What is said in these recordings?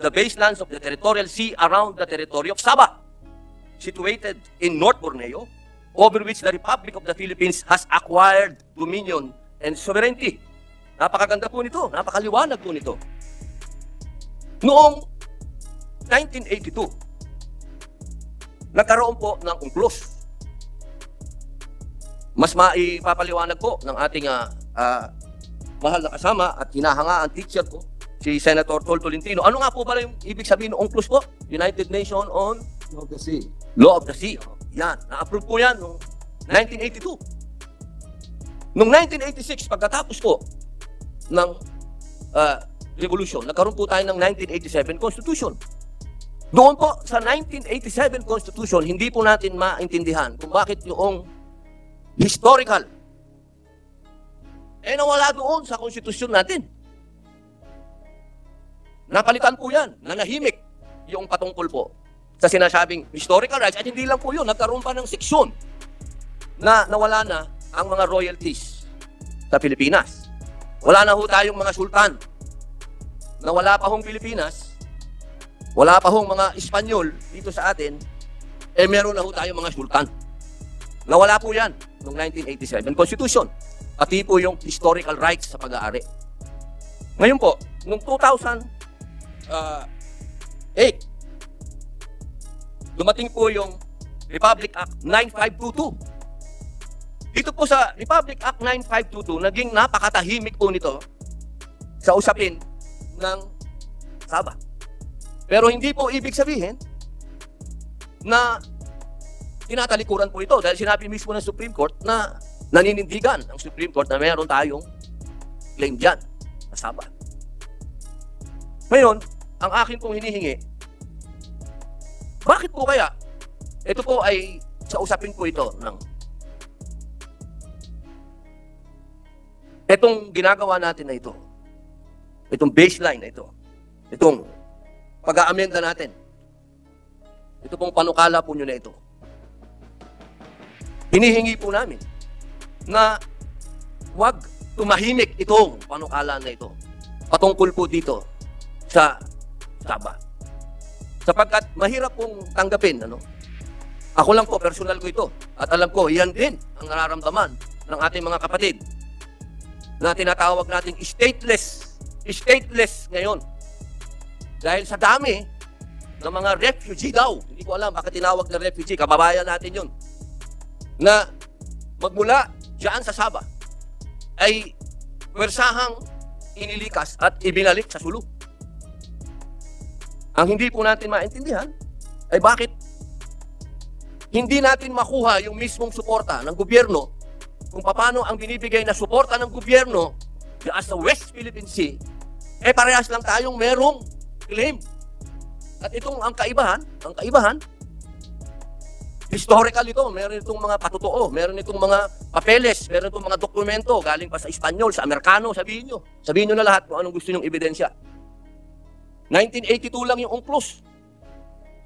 the baselands of the territorial sea around the territory of Sabah, situated in North Borneo, over which the Republic of the Philippines has acquired dominion and sovereignty. Napakaganda po nito, napakaliwanag po nito. Noong 1982, nagkaroon po ng UNCLOS. Mas maipapaliwanag po ng ating mahal na kasama at hinahangaan teacher ko, si Senator Tol Tolentino. Ano nga po ba yung ibig sabihin ng UNCLOS po? United Nations on Law of the Sea. Law of the Sea. Yan, na-approve po yan noong 1982. Noong 1986, pagkatapos po ng revolution, nagkaroon po tayo ng 1987 Constitution. Doon po sa 1987 Constitution, hindi po natin maintindihan kung bakit yung historical nawala doon sa konstitusyon natin. Napalitan po yan, nanahimik yung patungkol po sa sinasabing historical rights. At hindi lang po yun, nagkaroon pa ng seksyon na nawala na ang mga royalties sa Pilipinas. Wala na ho tayong mga sultan. Nawala pa hong Pilipinas, wala pa hong mga Espanyol dito sa atin, meron na ho tayong mga sultan. Nawala po yan noong 1987 Constitution. Pati po yung historical rights sa pag-aari. Ngayon po, noong 2008, dumating po yung Republic Act 9522. Dito po sa Republic Act 9522, naging napakatahimik po nito sa usapin ng Sabah. Pero hindi po ibig sabihin na tinatalikuran po ito dahil sinabi mismo ng Supreme Court na naninindigan ang Supreme Court na meron tayong claim dyan sa Sabah. Ngayon, ang akin pong hinihingi, bakit po kaya ito po ay sa usapin po ito ng itong ginagawa natin na ito, itong baseline na ito, itong pag-aamenda natin, ito pong panukala po nyo na ito, hinihingi po namin na wag tumahimik itong panukala na ito patungkol po dito sa Sabah. Sapagkat mahirap pong tanggapin, Ako lang po, personal ko ito. At alam ko, yan din ang nararamdaman ng ating mga kapatid na tinatawag nating stateless ngayon. Dahil sa dami ng mga refugee daw, hindi ko alam bakit tinawag na refugee, kababayan natin yun, na magmula dyan sa Sabah ay wersahang inilikas at ibinalik sa sulong. Ang hindi po natin maintindihan ay bakit hindi natin makuha yung mismong suporta ng gobyerno kung paano ang binibigay na suporta ng gobyerno sa West Philippine Sea, parehas lang tayong merong claim. At itong ang kaibahan, historical ito, meron itong mga patotoo, meron itong mga papeles, meron itong mga dokumento, galing pa sa Espanyol, sa Amerikano, sabihin nyo na lahat kung anong gusto nyong ebidensya. 1982 lang yung UNCLOS.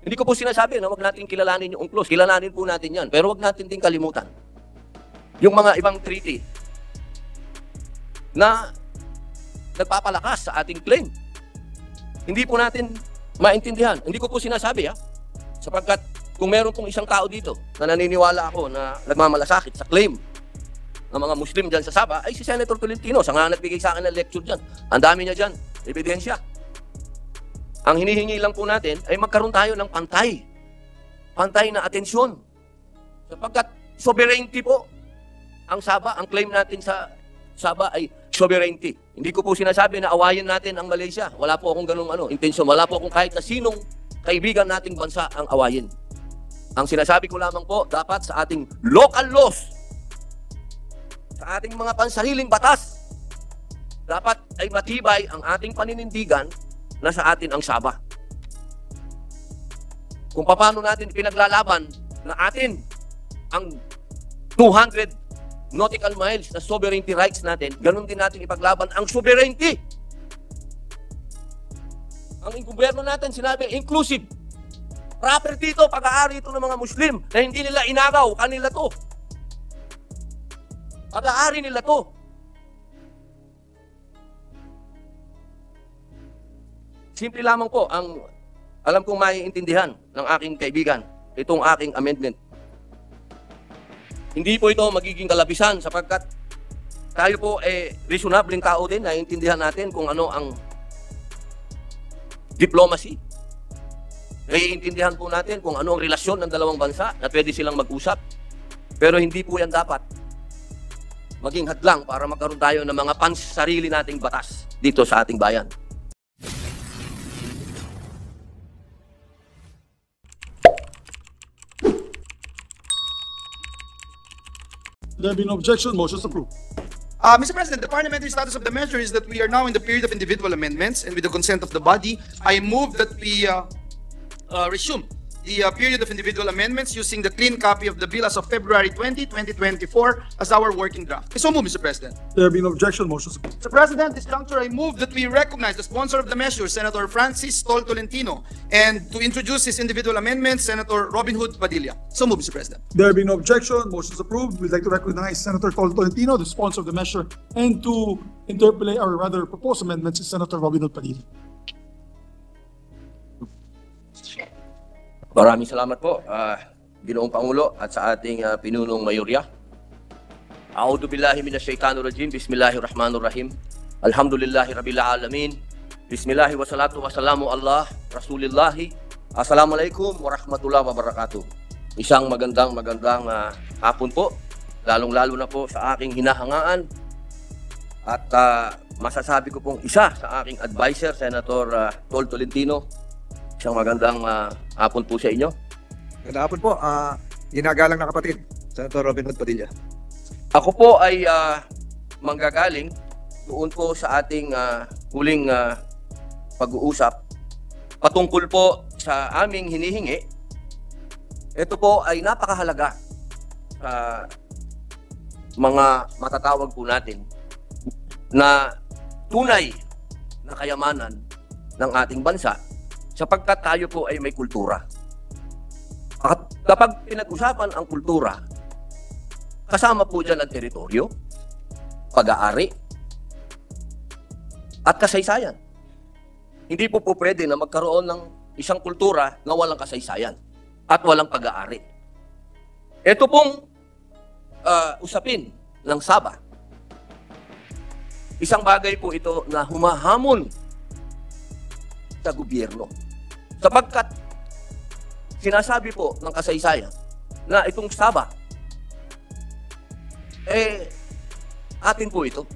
Hindi ko po sinasabi na wag natin kilalanin yung UNCLOS, kilalanin po natin yan, pero wag natin din kalimutan yung mga ibang treaty na nagpapalakas sa ating claim. Hindi po natin maintindihan. Hindi ko po sinasabi, sapagkat kung meron pong isang tao dito na naniniwala ako na nagmamalasakit sa claim ng mga Muslim dyan sa Sabah, ay si Senator Tolentino. Siya nga nagbigay sa akin ng lecture dyan. Ang dami niya dyan, ebidensya. Ang hinihingi lang po natin ay magkaroon tayo ng pantay na atensyon. Sapagkat sovereignty po ang Sabah, ang claim natin sa Sabah ay sovereignty. Hindi ko po sinasabi na awayin natin ang Malaysia. Wala po akong ganung intensyon. Wala po akong kahit na sinong kaibigan nating bansa ang awayin. Ang sinasabi ko lamang po, dapat sa ating local laws, sa ating mga pansariling batas, dapat ay matibay ang ating paninindigan na sa atin ang Sabah. Kung paano natin pinaglalaban na atin ang 200 nautical miles na sovereignty rights natin, ganun din natin ipaglaban ang sovereignty. Ang gobyerno natin sinabi, inclusive. Property ito, pag-aari ito ng mga Muslim na hindi nila inagaw, kanila to. Pag-aari nila to. simple lamang po ang alam kong maiintindihan ng aking kaibigan, itong aking amendment. Hindi po ito magiging kalabisan sapagkat tayo po reasonabling tao din, naiintindihan natin kung ano ang diplomacy. Naiintindihan po natin kung ano ang relasyon ng dalawang bansa na pwede silang mag-usap. Pero hindi po yan dapat maging hadlang para magkaroon tayo ng mga pansarili nating batas dito sa ating bayan. There be no objection, motion is approved. Mr. President, the parliamentary status of the measure is that we are now in the period of individual amendments, and with the consent of the body, I move that we resume the period of individual amendments using the clean copy of the bill as of February 20, 2024 as our working draft. So move, Mr. President. There be no objection, motion is approved. Mr. President, this juncture I move that we recognize the sponsor of the measure, Senator Francis Tol Tolentino, and to introduce his individual amendments, Senator Robin Hood Padilla. So move, Mr. President. There be no objection, motion is approved. We'd like to recognize Senator Tol Tolentino, the sponsor of the measure, and to interpolate or rather propose amendments is Senator Robin Hood Padilla. Maraming salamat po, Ginoong Pangulo at sa ating pinunong mayorya. A'udhu billahi minash shaitanir rajim. Bismillahirrahmanirrahim. Alhamdulillahi rabbil alamin. Bismillahi wa salatu wa salamu Allah Rasulillahi. Assalamualaikum warahmatullahi wabarakatuh. Isang magandang hapon po, lalong-lalo na po sa aking hinahangaan. At masasabi ko pong isa sa aking advisor, Senator Tol Tolentino. Isang magandang hapon po sa inyo. Magandang hapon po, ginagalang na kapatid, Senator Robin Hood Padilla. Ako po ay manggagaling doon po sa ating huling pag-uusap patungkol po sa aming hinihingi. Ito po ay napakahalaga sa mga matatawag po natin na tunay na kayamanan ng ating bansa, sapagkat tayo po ay may kultura. At kapag pinag-usapan ang kultura, kasama po dyan ang teritoryo, pag-aari, at kasaysayan. Hindi po pwede na magkaroon ng isang kultura na walang kasaysayan at walang pag-aari. Ito pong usapin ng Sabah. Isang bagay po ito na humahamon sa gobyerno. Sapagkat sinasabi po ng kasaysayan na itong Sabah, atin po ito.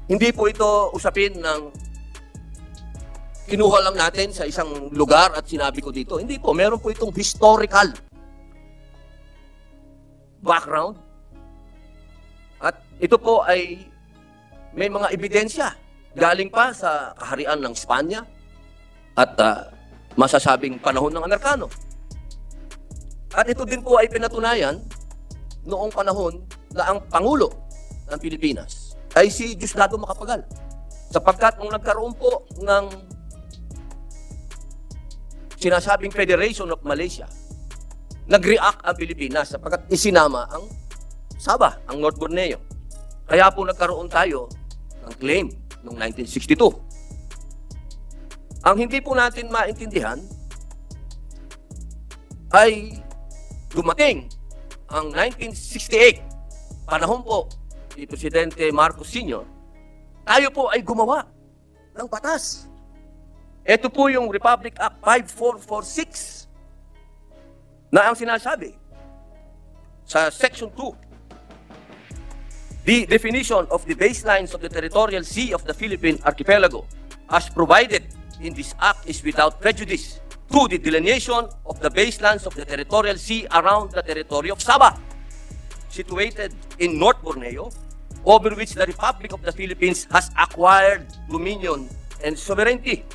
Hindi po ito usapin ng kinuha lang natin sa isang lugar at sinabi ko dito. Hindi po, meron po itong historical background. At ito po ay may mga ebidensya galing pa sa kaharian ng Espanya at masasabing panahon ng Amerikano. At ito din po ay pinatunayan noong panahon na ang Pangulo ng Pilipinas ay si Diosdado Macapagal. Sapagkat nung nagkaroon po ng sinasabing Federation of Malaysia, nag-react ang Pilipinas sapagkat isinama ang Sabah, ang North Borneo. Kaya po nagkaroon tayo ng claim noong 1962. Ang hindi po natin maintindihan ay dumating ang 1968, panahon po ni Presidente Marcos Sr., tayo po ay gumawa ng batas. Ito po yung Republic Act 5446 na ang sinasabi sa Section 2, the definition of the baselines of the territorial sea of the Philippine Archipelago as provided in this act is without prejudice to the delineation of the baselines of the territorial sea around the territory of Sabah, situated in North Borneo, over which the Republic of the Philippines has acquired dominion and sovereignty.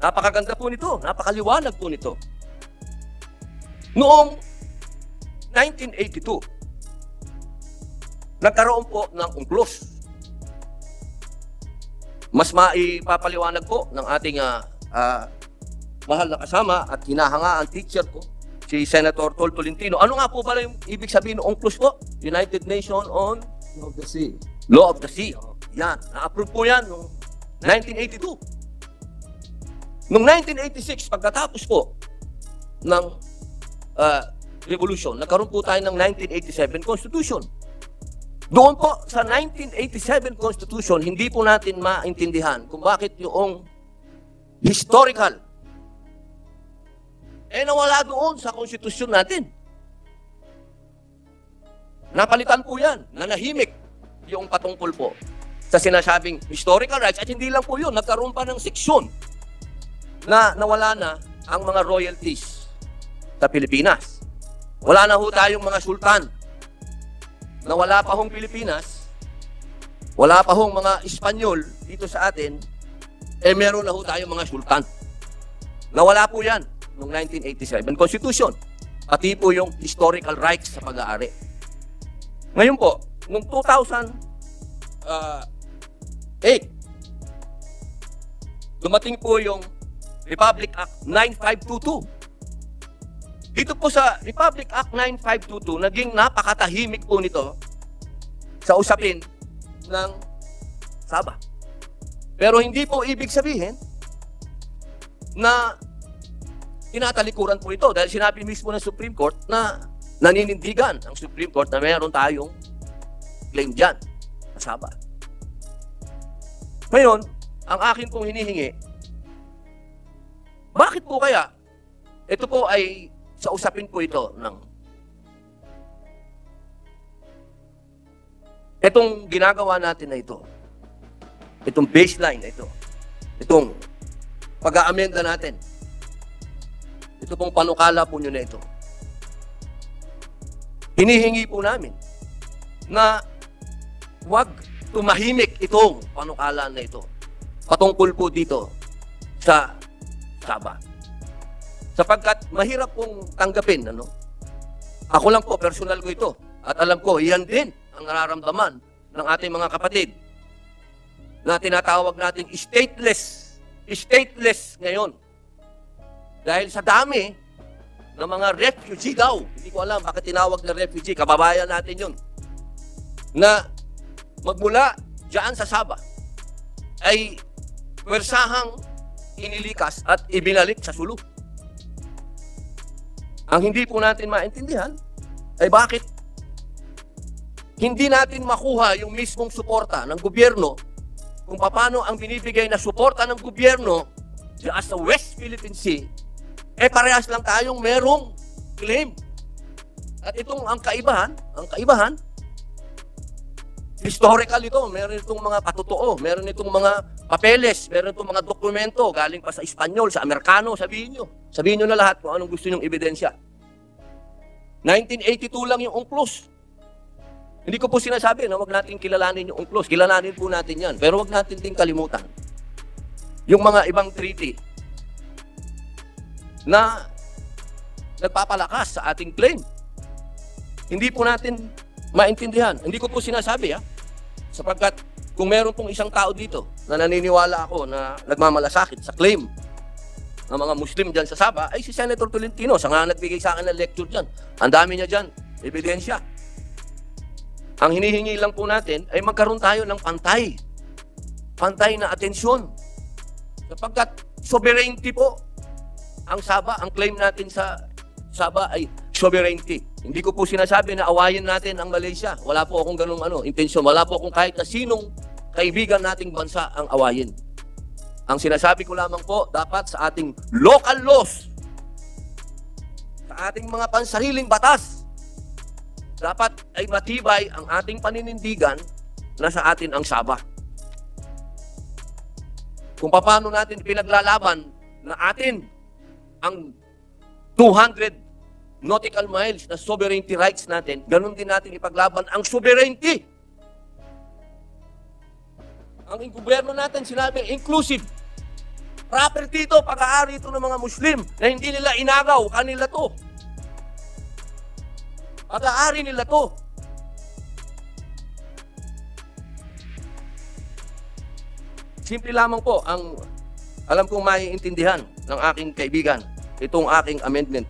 Napakaganda po nito, napakaliwanag po nito. Noong 1982, nagkaroon po ng UNCLOS. Mas maipapaliwanag po ng ating mahal na kasama at hinahanga ang teacher ko, si Senator Tol Tolentino. Ano nga po ba yung ibig sabihin ng UNCLOS po? United Nations on Law of the Sea. Law of the Sea. Yan, na-approve po yan noong 1982. Noong 1986, pagkatapos po ng revolution, nagkaroon po tayo ng 1987 Constitution. Doon po sa 1987 Constitution, hindi po natin maintindihan kung bakit yung historical nawala doon sa konstitusyon natin. Napalitan po yan, nanahimik yung patungkol po sa sinasabing historical rights. At hindi lang po yun, nagkaroon pa ng seksyon na nawala na ang mga royalties sa Pilipinas. Wala na ho tayong mga sultan. Nawala pa hong Pilipinas, wala pa hong mga Espanyol dito sa atin, meron na ho tayong mga sultan. Nawala po yan noong 1987 Constitution, pati po yung historical rights sa pag-aari. Ngayon po, noong 2008, dumating po yung Republic Act 9522. Dito po sa Republic Act 9522, naging napakatahimik po nito sa usapin ng Sabah. Pero hindi po ibig sabihin na tinatalikuran po ito dahil sinabi mismo ng Supreme Court na naninindigan ang Supreme Court na mayroon tayong claim dyan sa Sabah. Ngayon, ang akin pong hinihingi, bakit po kaya ito po ay sa usapin po ito ng itong ginagawa natin na ito, itong baseline na ito, itong pag-aamenda natin, ito pong panukala po nyo na ito. Hinihingi po namin na huwag tumahimik itong panukala na ito patungkol po dito sa Sabah. Sapagkat mahirap pong tanggapin, ano? Ako lang po, personal ko ito. At alam ko, yan din ang nararamdaman ng ating mga kapatid na tinatawag nating stateless. Stateless ngayon. Dahil sa dami ng mga refugee daw, hindi ko alam bakit tinawag na refugee, kababayan natin yun, na magmula dyan sa Sabah ay pwersahang inilikas at ibinalik sa Sulu. Ang hindi po natin maintindihan ay bakit hindi natin makuha yung mismong suporta ng gobyerno kung paano ang binibigay na suporta ng gobyerno sa West Philippine Sea, parehas lang tayong merong claim. At itong ang kaibahan, historical ito, meron itong mga patotoo, meron itong mga papeles, meron itong mga dokumento galing pa sa Espanyol, sa Amerikano, sabihin nyo na lahat kung anong gusto nyong ebidensya. 1982 lang yung UNCLOS. Hindi ko po sinasabi na wag natin kilalanin yung UNCLOS. Kilalanin po natin yan. Pero wag natin din kalimutan yung mga ibang treaty na nagpapalakas sa ating claim. Hindi po natin maintindihan. Hindi ko po sinasabi, sapagkat kung meron pong isang tao dito na naniniwala ako na nagmamalasakit sa claim ng mga Muslim dyan sa Sabah, ay si Senator Tolentino. Siya nga nagbigay sa akin ng lecture dyan. Ang dami niya dyan, ebidensya. Ang hinihingi lang po natin ay magkaroon tayo ng pantay na atensyon. Sapagkat sovereignty po ang Sabah, ang claim natin sa Sabah ay sovereignty. Hindi ko po sinasabi na awayin natin ang Malaysia. Wala po akong ganung intensyon. Wala po akong kahit na sinong kaibigan nating bansa ang awayin. Ang sinasabi ko lamang po, dapat sa ating local laws, sa ating mga pansariling batas, dapat ay matibay ang ating paninindigan na sa atin ang Sabah. Kung paano natin pinaglalaban na atin ang 200 nautical miles na sovereignty rights natin, ganun din natin ipaglaban ang sovereignty. Ang gobyerno natin sinabi, inclusive. Property ito, pag-aari ito ng mga Muslim na hindi nila inagaw, kanila to. Pag-aari nila to. Simple lamang po ang alam kong maiintindihan ng aking kaibigan itong aking amendment.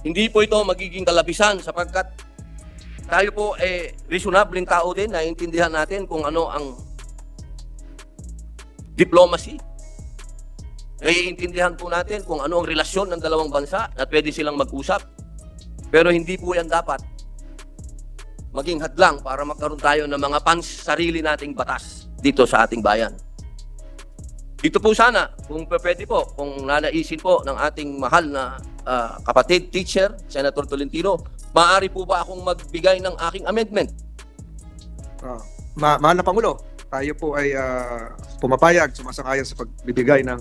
Hindi po ito magiging kalabisan sapagkat tayo po reasonableng tao din, naiintindihan natin kung ano ang diplomacy, Naiintindihan po natin kung ano ang relasyon ng dalawang bansa at pwede silang mag-usap. Pero hindi po yan dapat maging hadlang para magkaroon tayo ng mga sarili nating batas dito sa ating bayan. Dito po sana, kung pwede po, kung nanaisin po ng ating mahal na kapatid, teacher, Senator Tolentino, maaari po ba akong magbigay ng aking amendment? Mahal na Pangulo, tayo po ay pumapayag, sumasang-ayon sa pagbibigay ng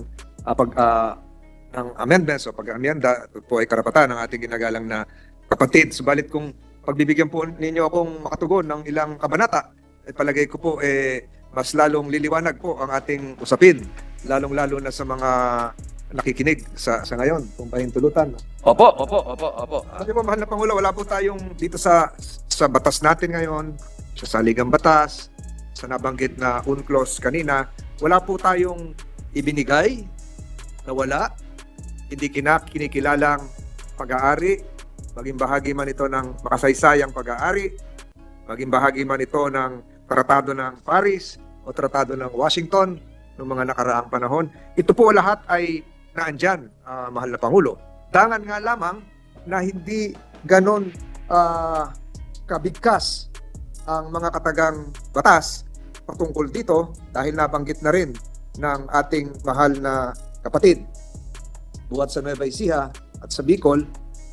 ng amendments o pag-amyenda. Ito po ay karapatan ng ating ginagalang na kapatid. Subalit kung pagbibigyan po ninyo akong makatugon ng ilang kabanata, palagay ko po mas lalong liliwanag po ang ating usapin, lalong-lalo na sa mga nakikinig sa ngayon, kung pahintulutan. Opo. Ano po, mahal na Pangulo, wala po tayong dito sa batas natin ngayon, sa saligang batas, sa nabanggit na UNCLOS kanina, wala po tayong ibinigay na wala, hindi kinikilalang pag-aari, maging bahagi man ito ng makasaysayang pag-aari, maging bahagi man ito ng Tratado ng Paris o Tratado ng Washington noong mga nakaraang panahon. Ito po lahat ay naandyan, mahal na Pangulo. Dangan nga lamang na hindi ganon kabigkas ang mga katagang batas patungkol dito dahil nabanggit na rin ng ating mahal na kapatid buhat sa Nueva Ecija at sa Bicol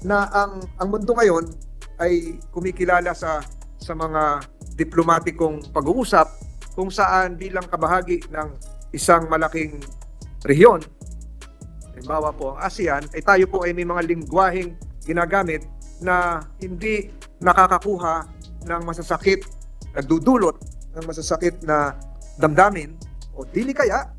na ang mundo ngayon ay kumikilala sa mga diplomatikong pag-uusap kung saan bilang kabahagi ng isang malaking rehiyon, halimbawa po ang ASEAN, ay tayo po ay may mga lingwaheng ginagamit na hindi nakakakuha ng masasakit, nagdudulot ng masasakit na damdamin o dili kaya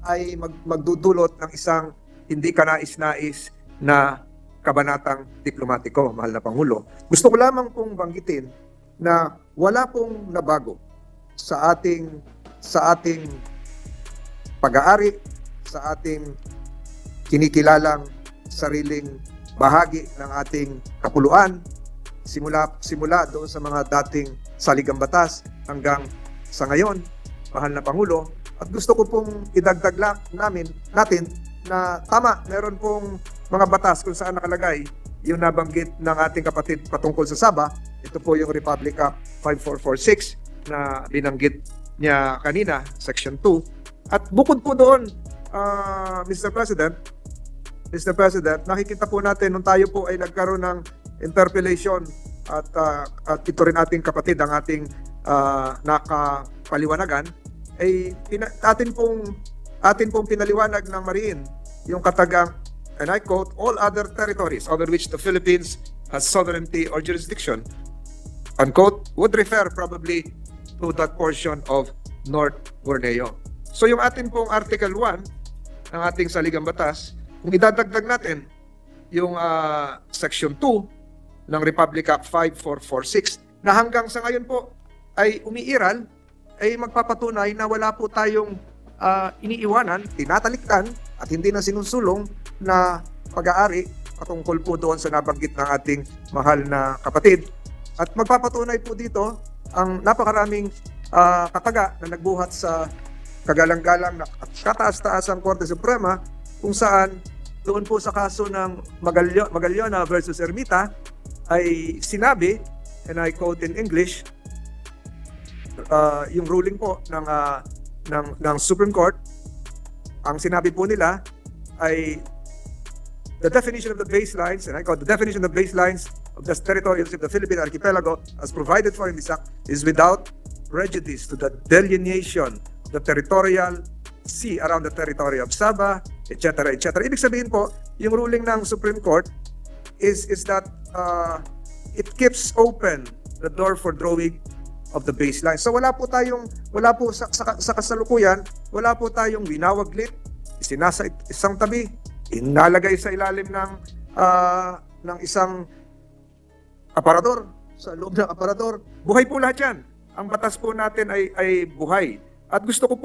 ay magdudulot ng isang hindi kanais-nais na kabanatang diplomatiko, mahal na Pangulo. Gusto ko lamang pong banggitin na wala pong nabago sa ating pag-aari, sa ating kinikilalang sariling bahagi ng ating kapuluan, simula doon sa mga dating saligang batas hanggang sa ngayon, mahal na Pangulo. At gusto ko pong idagdag natin na tama, meron pong mga batas kung saan nakalagay yung nabanggit ng ating kapatid patungkol sa Sabah. Ito po yung Republic Act 5446 na binanggit niya kanina, Section 2. At bukod po doon, Mr. President, nakikita po natin nung tayo po ay nagkaroon ng interpellation at ito rin ating kapatid, ang ating nakapaliwanagan, ay atin pong pinaliwanag ng Mariin yung katagang, and I quote, all other territories over which the Philippines has sovereignty or jurisdiction, unquote, would refer probably to that portion of North Borneo. So yung atin pong Article 1 ng ating saligang batas, kung idadagdag natin yung Section 2 ng Republic Act 5446 na hanggang sa ngayon po ay umiiral, ay magpapatunay na wala po tayong iniiwanan, tinataliktan at hindi na sinusulong na pag-aari patungkol po doon sa nabanggit ng ating mahal na kapatid. At magpapatunay po dito ang napakaraming kataga na nagbuhat sa kagalang-galang na kataas-taasang Korte Suprema kung saan doon po sa kaso ng Magallona versus Ermita ay sinabi, and I quote in English, yung ruling po ng Supreme Court, ang sinabi po nila ay the definition of the baselines, and I quote, the definition of baselines of the territories of the Philippine archipelago as provided for in this act is without prejudice to the delineation of the territorial sea around the territory of Sabah, etc., etc. Ibig sabihin po, yung ruling ng Supreme Court is that it keeps open the door for drawing of the baseline. So wala po sa kasalukuyan, wala po tayong winawaglit, isinasa isang tabi, inalagay sa ilalim ng isang aparador, sa loob ng aparador. Buhay po lahat yan. Ang batas po natin ay buhay. At gusto ko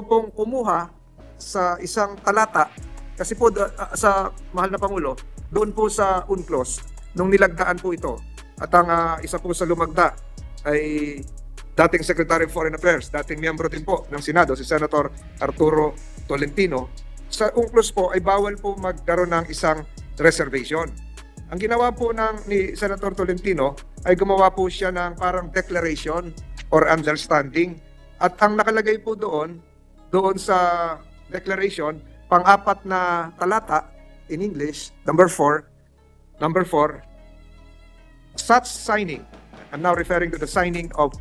pong kumuha sa isang talata, kasi po sa mahal na Pangulo, doon po sa UNCLOS, nung nilagdaan po ito. At ang isa po sa lumagda ay dating Secretary of Foreign Affairs, dating miyembro din po ng Senado, si Senator Arturo Tolentino. sa UNCLOS po ay bawal po magkaroon ng isang reservation. Ang ginawa po ni Senator Tolentino ay gumawa po siya ng parang declaration or understanding. At ang nakalagay po doon sa declaration, pang-apat na talata in English, number 4, such signing, I'm now referring to the signing of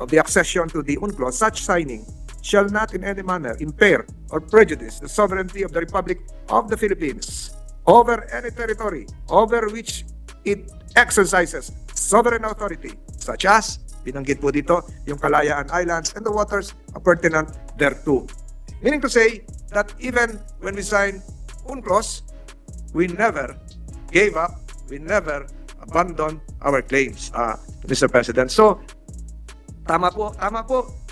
the accession to the UNCLOS, such signing shall not in any manner impair or prejudice the sovereignty of the Republic of the Philippines over any territory over which it exercises sovereign authority, such as, binanggit po dito, yung Kalayaan Islands and the waters appurtenant thereto. Meaning to say that even when we signed UNCLOS, we never gave up, we never abandoned our claims, Mr. President. So, tama po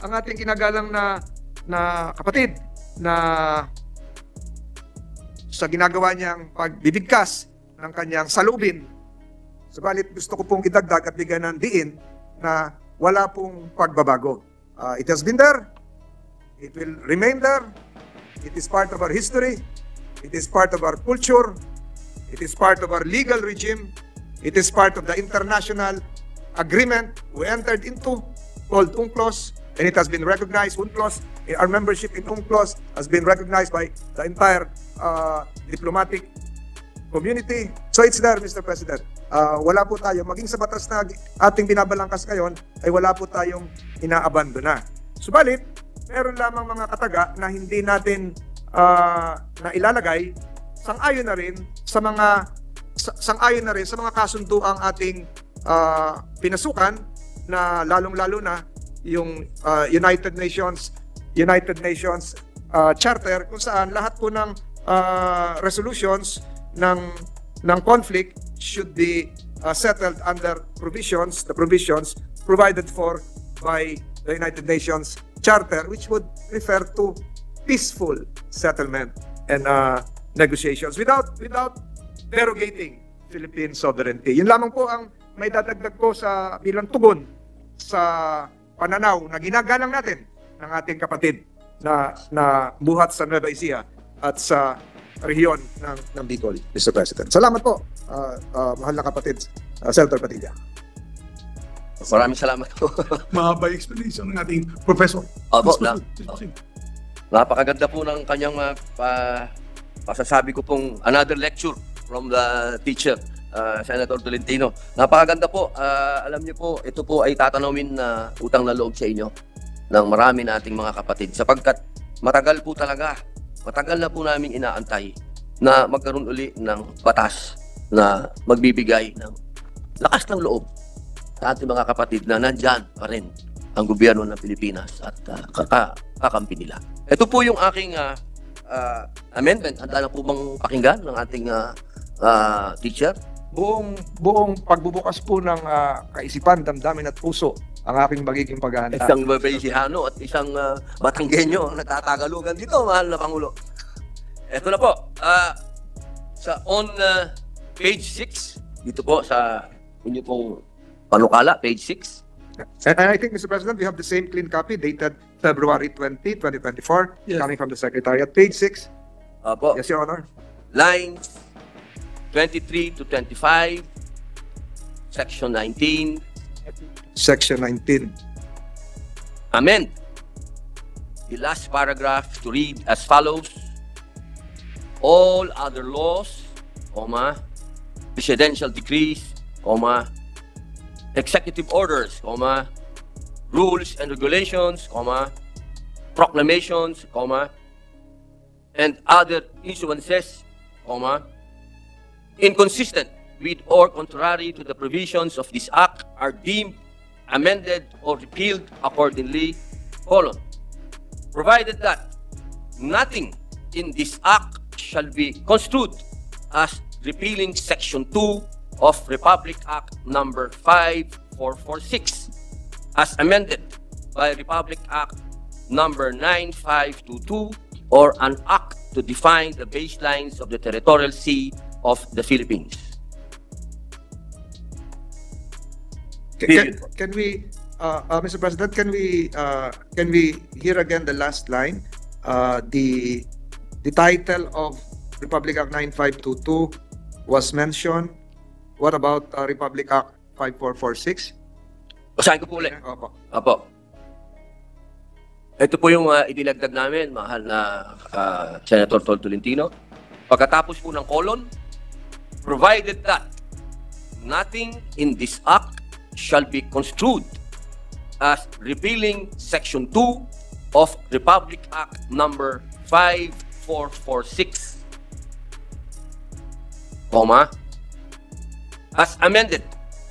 ang ating kinagalang na kapatid na sa ginagawa niyang pagbibigkas ng kanyang salubin. Subalit gusto ko pong idagdag at bigyan ng diin na wala pong pagbabago. It has been there. It will remain there. It is part of our history. It is part of our culture. It is part of our legal regime. It is part of the international agreement we entered into called UNCLOS, and it has been recognized. UNCLOS, our membership in UNCLOS has been recognized by the entire diplomatic community. So it's there, Mr. President. Wala po tayo, maging sa batas na ating binabalangkas ngayon, ay wala po tayong inaabandona. Subalit, meron lamang mga kataga na hindi natin na ilalagay, sang-ayon na rin sa mga kasunduang ating pinasukan, na lalong-lalo na yung United Nations Charter, kung saan lahat po ng resolutions ng conflict should be settled under the provisions provided for by the United Nations Charter, which would refer to peaceful settlement and negotiations without derogating Philippine sovereignty. Yun lamang po ang may dadagdag ko sa bilang tugon sa pananaw na ginagalang natin ng ating kapatid na buhat sa Nueva Ecija at sa rehiyon ng Bicol, Mr. President. Salamat po, mahal na kapatid, Senator Padilla. Maraming salamat po. Mahaba yung explanation ng ating professor. Opo, Please proceed. napakaganda po ng kanyang pasasabi ko pong another lecture from the teacher, Senator Tolentino. Napakaganda po. Alam niyo po, ito po ay tatanawin na utang na loob sa inyo ng marami nating mga kapatid, sapagkat matagal na po namin inaantay na magkaroon uli ng batas na magbibigay ng lakas ng loob sa ating mga kapatid na nandyan pa rin ang gobyerno ng Pilipinas at kakampi nila. Ito po yung aking amendment. Handa na po bang pakinggan ng ating teacher? Buong pagbubukas po ng kaisipan, damdamin at puso ang aking magiging paghahanda. Isang Babaysihano at isang Batanggenyo ang nagtatagalugan dito, mahal na Pangulo. Ito na po. On page 6, dito po sa inyo pong panukala, page 6. And I think, Mr. President, we have the same clean copy dated February 20, 2024, Yes. coming from the Secretariat. Page 6. Opo. Yes, Your Honor. Lines 23 to 25, section 19, Section 19. amend the last paragraph to read as follows: all other laws, presidential decrees, executive orders, rules and regulations, proclamations, and other issuances, inconsistent with or contrary to the provisions of this act are deemed amended or repealed accordingly, provided that nothing in this act shall be construed as repealing Section 2 of Republic Act number 5446 as amended by Republic Act number 9522 or an act to define the baselines of the territorial sea of the Philippines. Can we, Mr. President, can we hear again the last line? The The title of Republic Act 9522 was mentioned. What about Republic Act 5446? Basahin ko po ulit. Opo. Apo. Ito po yung idinagdag namin, mahal na Senator Tolentino. Pagkatapos po ng colon, provided that nothing in this act shall be construed as repealing Section 2 of Republic Act number 5446, as amended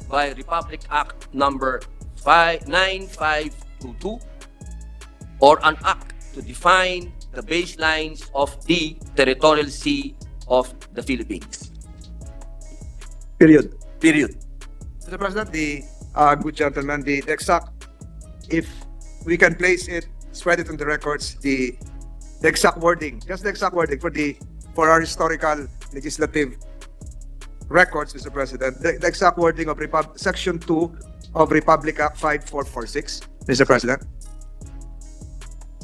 by Republic Act number 9522, or an act to define the baselines of the territorial sea of the Philippines. Period. Period. Mr. President, the good gentleman, the exact, if we can place it, spread it on the records, the exact wording, just the exact wording for our historical legislative records, Mr. President, the exact wording of Section 2 of Republic Act 5446, Mr. President.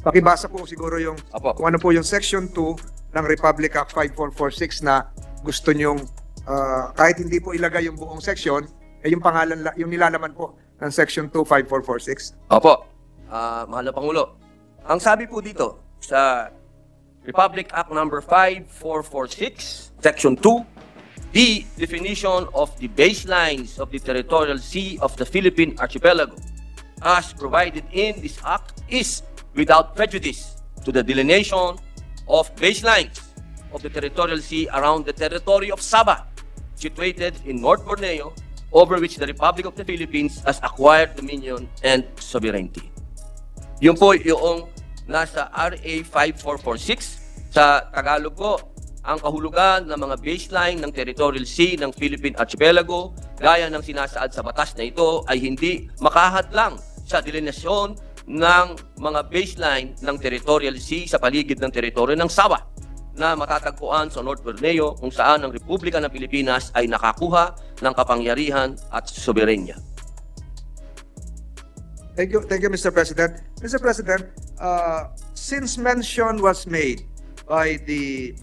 Pakibasa po siguro yung Apo. kung ano po yung Section 2 ng Republic Act 5446 na gusto nyong kahit hindi po ilagay yung buong section, yung pangalan, yung nilalaman po ng Section 2 5446. Opo. Mahal na Pangulo. Ang sabi po dito sa Republic Act number 5446, Section 2, the definition of the baselines of the territorial sea of the Philippine archipelago as provided in this act is without prejudice to the delineation of baselines of the territorial sea around the territory of Sabah, situated in North Borneo, over which the Republic of the Philippines has acquired dominion and sovereignty. Yun po yung nasa RA 5446. Sa Tagalog po, ang kahulugan ng mga baseline ng territorial sea ng Philippine Archipelago, gaya ng sinasaad sa batas na ito, ay hindi makahadlang sa delineasyon ng mga baseline ng territorial sea sa paligid ng teritoryo ng Sabah na matatagpuan sa North Borneo, kung saan ang Republika ng Pilipinas ay nakakuha ng kapangyarihan at soberenya. Thank you, Mr. President. Mr. President, since mention was made by the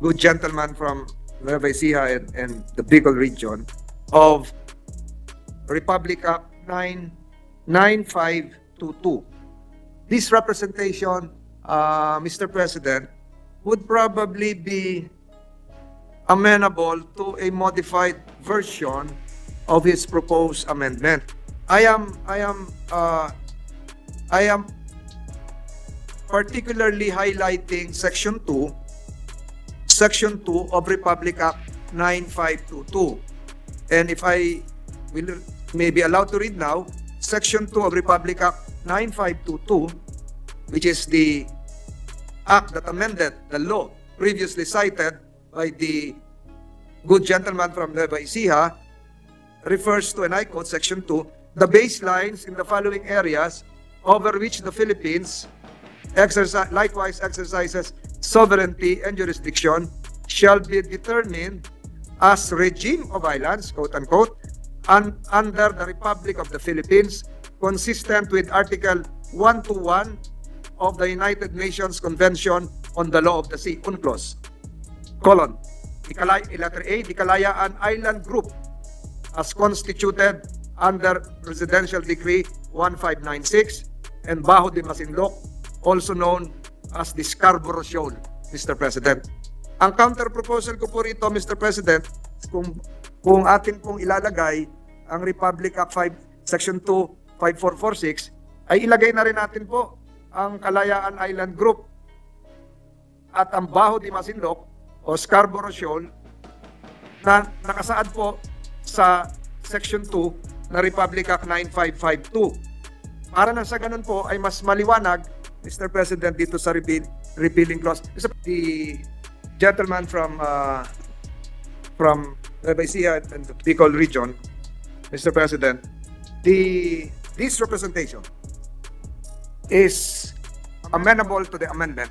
good gentleman from Nueva Ecija and the Bicol region of Republic Act 9522, this representation, Mr. President, would probably be amenable to a modified version of his proposed amendment. I am particularly highlighting Section 2 of Republic Act 9522. And if I will may be allowed to read now, Section 2 of Republic Act 9522, which is the act that amended the law previously cited by the good gentleman from Nueva Ecija, refers to, and I quote Section 2, the baselines in the following areas over which the Philippines likewise exercises sovereignty and jurisdiction shall be determined as regime of islands, quote unquote, under the Republic of the Philippines, consistent with Article 121 of the United Nations Convention on the Law of the Sea, UNCLOS, colon, letter A, the Kalayaan Island Group as constituted under Presidential Decree 1596 and Bajo de Masinloc, also known as the Scarborough Shoal, Mr. President. Ang counter-proposal ko po rito, Mr. President, kung atin pong ilalagay ang Republic Act 5, Section 2, 5446, ay ilagay na rin natin po ang Kalayaan Island Group at ang Bajo de Masinloc o Scarborough Shoal na nakasaad po sa Section 2 na Republic Act 9552. Para na sa ganun po ay mas maliwanag, Mr. President, dito sa repealing clause. The gentleman from Nueva Ecija and the Bicol region, Mr. President, this representation is amenable to the amendment,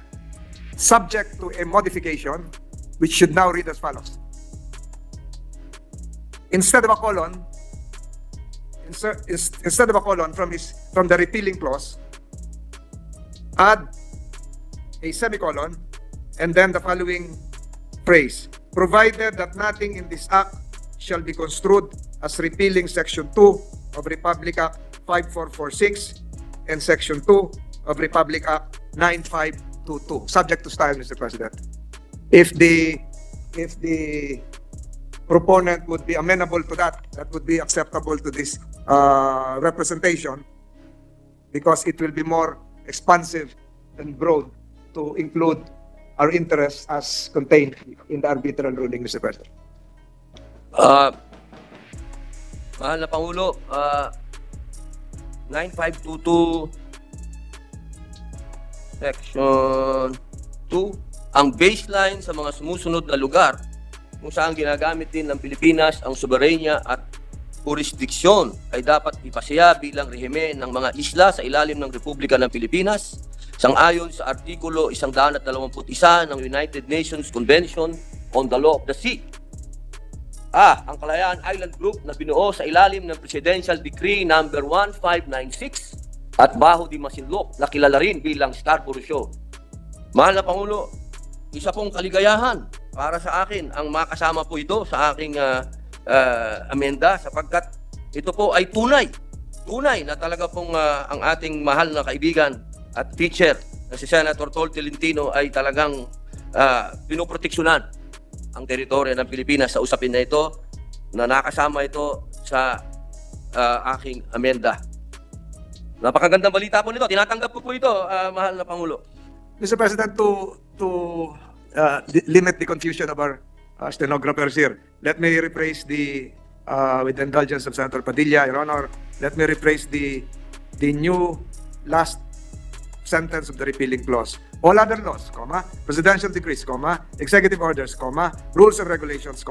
subject to a modification, which should now read as follows. Instead of a colon from the repealing clause, add a semicolon and then the following phrase, provided that nothing in this act shall be construed as repealing Section 2 of Republic Act 5446 and Section 2 of Republic Act 9522, subject to style, Mr. President. If the proponent would be amenable to that, that would be acceptable to this representation, because it will be more expansive and broad to include our interests as contained in the arbitral ruling, Mr. President. Mahal na Pangulo, 9522 Section 2, ang baseline sa mga sumusunod na lugar kung saan ginagamit din ng Pilipinas ang soberenya at jurisdiksyon ay dapat ipasaya bilang rehime ng mga isla sa ilalim ng Republika ng Pilipinas, sang-ayon sa Artikulo 121 ng United Nations Convention on the Law of the Sea. Ang Kalayaan Island Group na binuo sa ilalim ng Presidential Decree number 1596 at Baho de Masinloc na kilala rin bilang Scarborough Shoal. Mahal na Pangulo, isa pong kaligayahan para sa akin ang makasama po ito sa aking amenda, sapagkat ito po ay tunay na talaga pong ang ating mahal na kaibigan at teacher na si Senator Tol Tolentino ay talagang pinoproteksyonan ang teritoryo ng Pilipinas sa usapin na ito, na nakasama ito sa aking amenda. Napakagandang balita po nito. Tinatanggap ko po ito, mahal na Pangulo. Mr. President, to limit the confusion of our stenographers here, let me rephrase with the indulgence of Senator Padilla, Your Honor, let me rephrase the new last sentence of the repealing clause. All other laws, presidential decrees, executive orders, rules and regulations,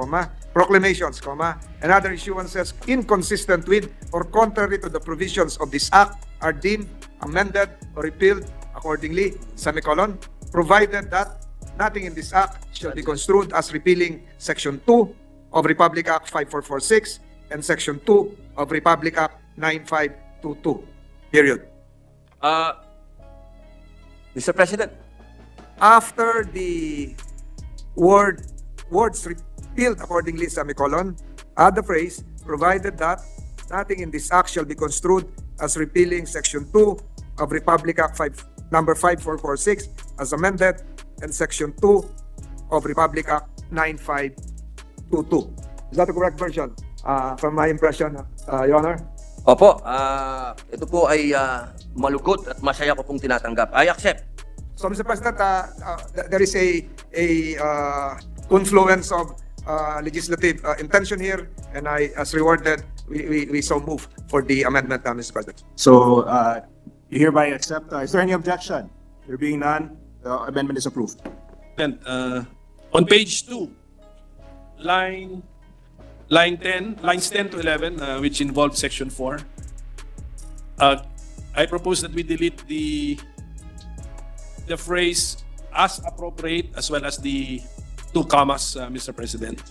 proclamations, and other issuances inconsistent with or contrary to the provisions of this act are deemed amended or repealed accordingly, semicolon, provided that nothing in this act shall be construed as repealing Section 2 of Republic Act 5446 and Section 2 of Republic Act 9522. Period. Mr. President, after the words repealed accordingly, semicolon, add the phrase, provided that nothing in this act shall be construed as repealing Section 2 of Republic Act number 5446 as amended and Section 2 of Republic Act 9522. Is that the correct version? From my impression, Your Honor? opo, ito po ay malugod at masaya ko pong tinatanggap. I accept. So, Mr. President, there is a confluence of legislative intention here, and as rewarded, we so move for the amendment, Mr. President. So, you hereby accept. Is there any objection? There being none, the amendment is approved. And, on page 2, lines 10 to 11, which involve Section 4, I propose that we delete the phrase "as appropriate" as well as the 2 commas, Mr. President,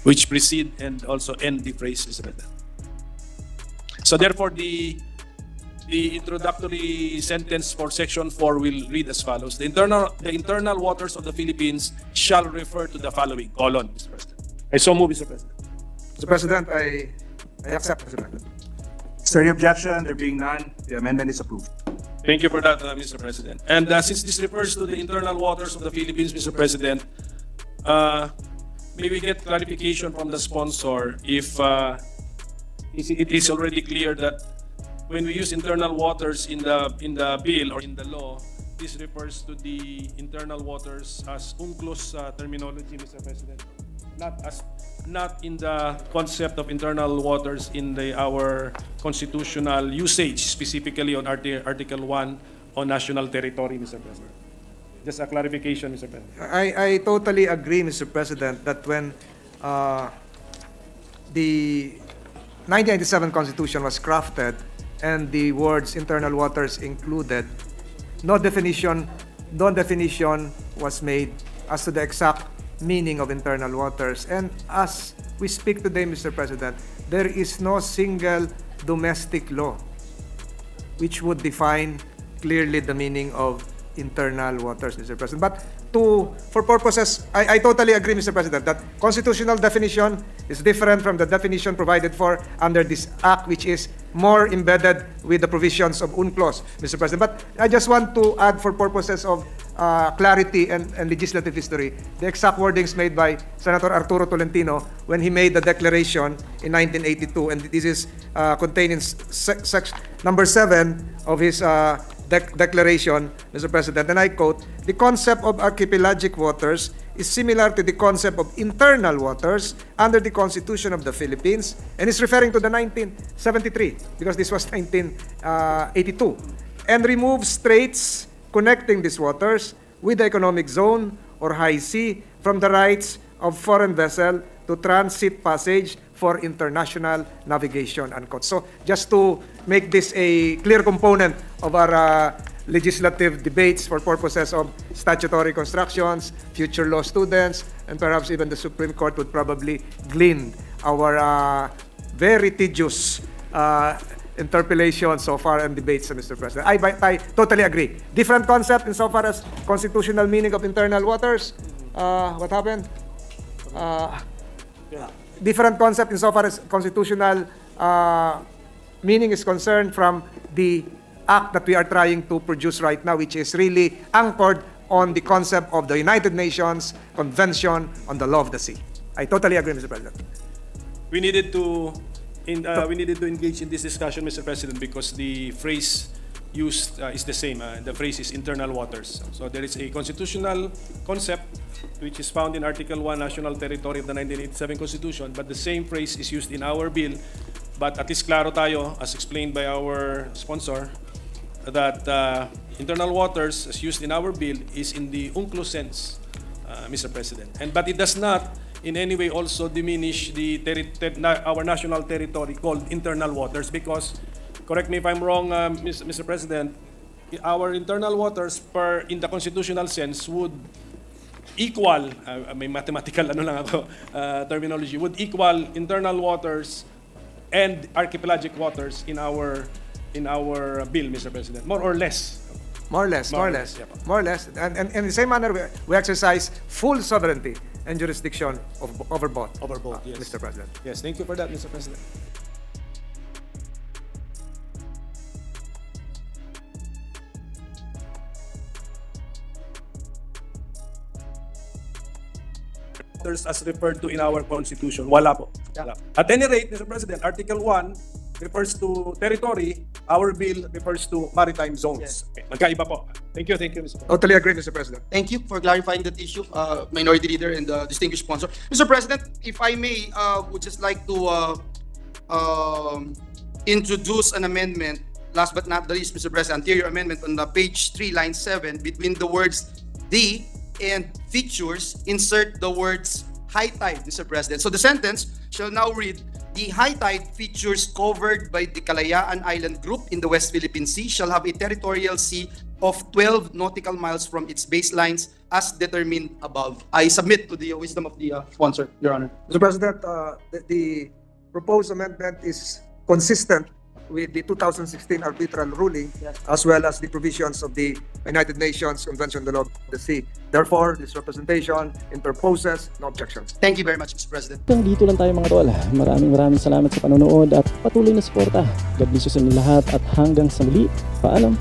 which precede and also end the phrase, Mr. President. So therefore, the introductory sentence for Section 4 will read as follows: the internal waters of the Philippines shall refer to the following, colon, Mr. President. I so move, Mr. President. Mr. President, I accept, Mr. President. Is there any objection? There being none, the amendment is approved. Thank you for that, Mr. President. And since this refers to the internal waters of the Philippines, Mr. President, may we get clarification from the sponsor if it is already clear that when we use internal waters in the bill or in the law, this refers to the internal waters as UNCLOS terminology, Mr. President, not in the concept of internal waters in our constitutional usage, specifically on Article 1 on national territory, Mr. President. Just a clarification, Mr. President. I totally agree, Mr. President, that when the 1997 Constitution was crafted and the words internal waters included, no definition was made as to the exact meaning of internal waters. And as we speak today, Mr. President, there is no single domestic law which would define clearly the meaning of internal waters, Mr. President. But for purposes, I totally agree, Mr. President, that constitutional definition is different from the definition provided for under this act, which is more embedded with the provisions of UNCLOS, Mr. President. But I just want to add, for purposes of clarity and legislative history, the exact wordings made by Senator Arturo Tolentino when he made the declaration in 1982, and this is contained in section number 7 of his declaration, Mr. President, and I quote, "The concept of archipelagic waters is similar to the concept of internal waters under the Constitution of the Philippines," and is referring to the 1973, because this was 1982, "and removes straits connecting these waters with the economic zone or high sea from the rights of foreign vessel to transit passage for international navigation," unquote. So just to make this a clear component of our legislative debates for purposes of statutory constructions, future law students, and perhaps even the Supreme Court would probably glean our very tedious interpellation so far and debates, Mr. President. I totally agree. Different concept insofar as constitutional meaning of internal waters. What happened? Different concept insofar as constitutional meaning is concerned from the act that we are trying to produce right now, which is really anchored on the concept of the United Nations Convention on the Law of the Sea. I totally agree, Mr. President. We needed to engage in this discussion, Mr. President, because the phrase used is the same. The phrase is internal waters. So there is a constitutional concept which is found in Article 1, National Territory of the 1987 Constitution, but the same phrase is used in our bill. But at least klaro tayo, as explained by our sponsor, that internal waters, as used in our bill, is in the UNCLOS sense, Mr. President. But it does not in any way also diminish our national territory called internal waters, because, correct me if I'm wrong, Mr. President, our internal waters in the constitutional sense would equal, may mathematical terminology, would equal internal waters and archipelagic waters in our bill, Mr. President, more or less. More or less. Yeah. More or less. And in the same manner, we exercise full sovereignty and jurisdiction over both. Yes. Mr. President. Yes, thank you for that, Mr. President. As referred to in our Constitution. Wala po. Wala. At any rate, Mr. President, Article 1 refers to territory, our bill refers to maritime zones. Okay. Magkaiba po. Thank you, Mr. President. Totally agree, Mr. President. Thank you for clarifying that issue, Minority Leader and distinguished sponsor. Mr. President, if I may, would just like to introduce an amendment, last but not the least, Mr. President, anterior amendment on page 3, line 7, between the words "the" and "features," insert the words "high tide," Mr. President. So the sentence shall now read, "The high tide features covered by the Kalayaan Island Group in the West Philippine Sea shall have a territorial sea of 12 nautical miles from its baselines as determined above." I submit to the wisdom of the sponsor, Your Honor. Mr. President, the proposed amendment is consistent with the 2016 arbitral ruling, as well as the provisions of the United Nations Convention on the Law of the Sea. Therefore, this representation interposes no objections. Thank you very much, Mr. President. Hanggang dito lang tayo mga tol. Maraming salamat sa panonood at patuloy na suporta. God bless you sa inyo lahat at hanggang sa muli. Paalam.